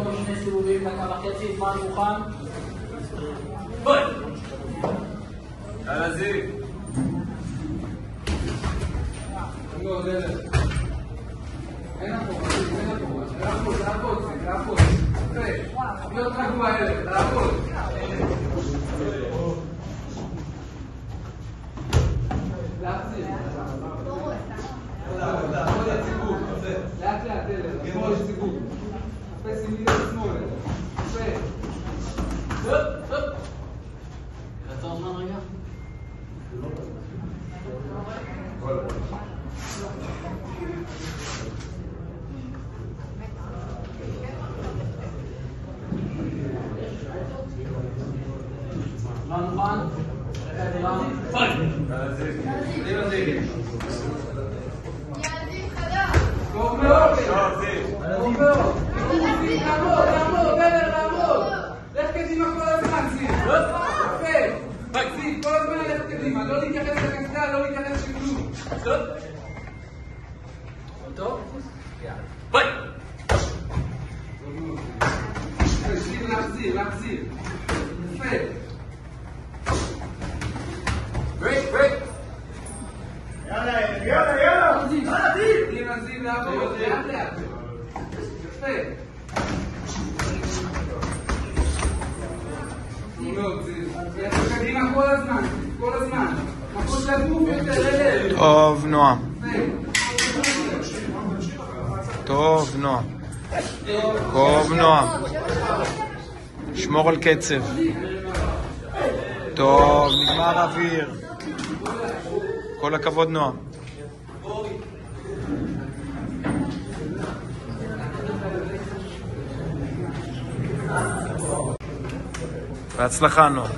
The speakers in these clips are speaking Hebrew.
פה שני סיבובים, דקה וחצי, זמן מוכן. בואי! יאללה זיו! אין הפוך, לעבוד. להיות רגוע אלה, לעבוד. להחזיר. לאט לאט אלה, שמאל יש סיבוב. חפש עם מידה שמאל. קצר זמן רגע. זמן מוכן? טוב מאוד! טוב מאוד! לעמוד! לך קדימה כל הזמן, זיו! יפה! זיו, כל הזמן לך קדימה, לא להתייחס לקסדה, לא להתייחס לכלום. טוב? ביי! זיו, להחזיר. יפה! ברייק! יאללה! זיו, לעבוד, לאט. יפה! קדימה כל הזמן. מחוץ לגוף יותר, טוב, נועם. טוב, נועם. שמור על קצב. טוב, נגמר האוויר. כל הכבוד, נועם. בהצלחה, נועם.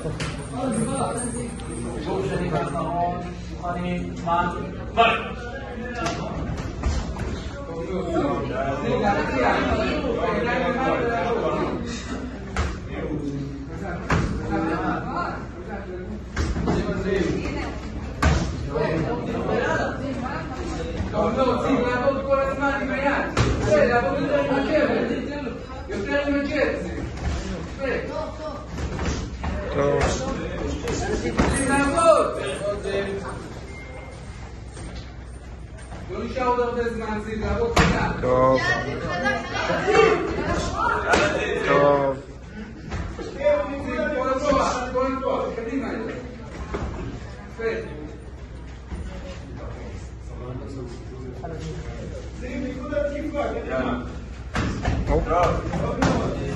סיבוב שני ואחרון, מוכנים, זמן, ביי! לעבוד כל הזמן עם היד. לעבוד יותר עם הג'ט. טוב. לעבוד! לא נשאר עוד הרבה זמן, זיו, לעבוד חזק. טוב. כל הכוח, קדימה. יפה.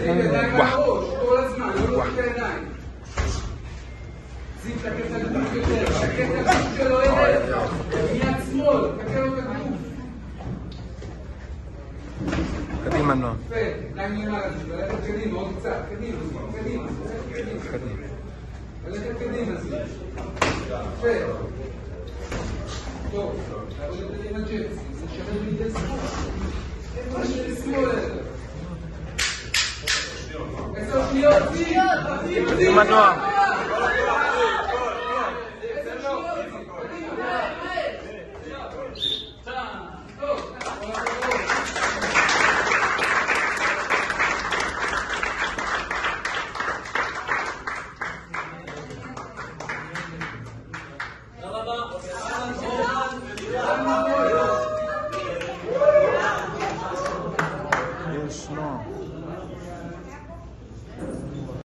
ידיים על הראש, כל הזמן, לא להוציא את הידיים. זיו, תקף את הגוף יותר, תקף את הגוף שלו אלה. מיד שמאל, תקף את הגוף. קדימה, נועם. יפה, ידיים למעלה, ללכת קדימה, עוד קצת, קדימה. ללכת קדימה, זיו. יפה. טוב, לעבוד יותר עם הג'ט, זה שווה בידי שמאל. מה שמאל אלה. 10 שניות, זיו! קדימה, נועם. יש, נועם.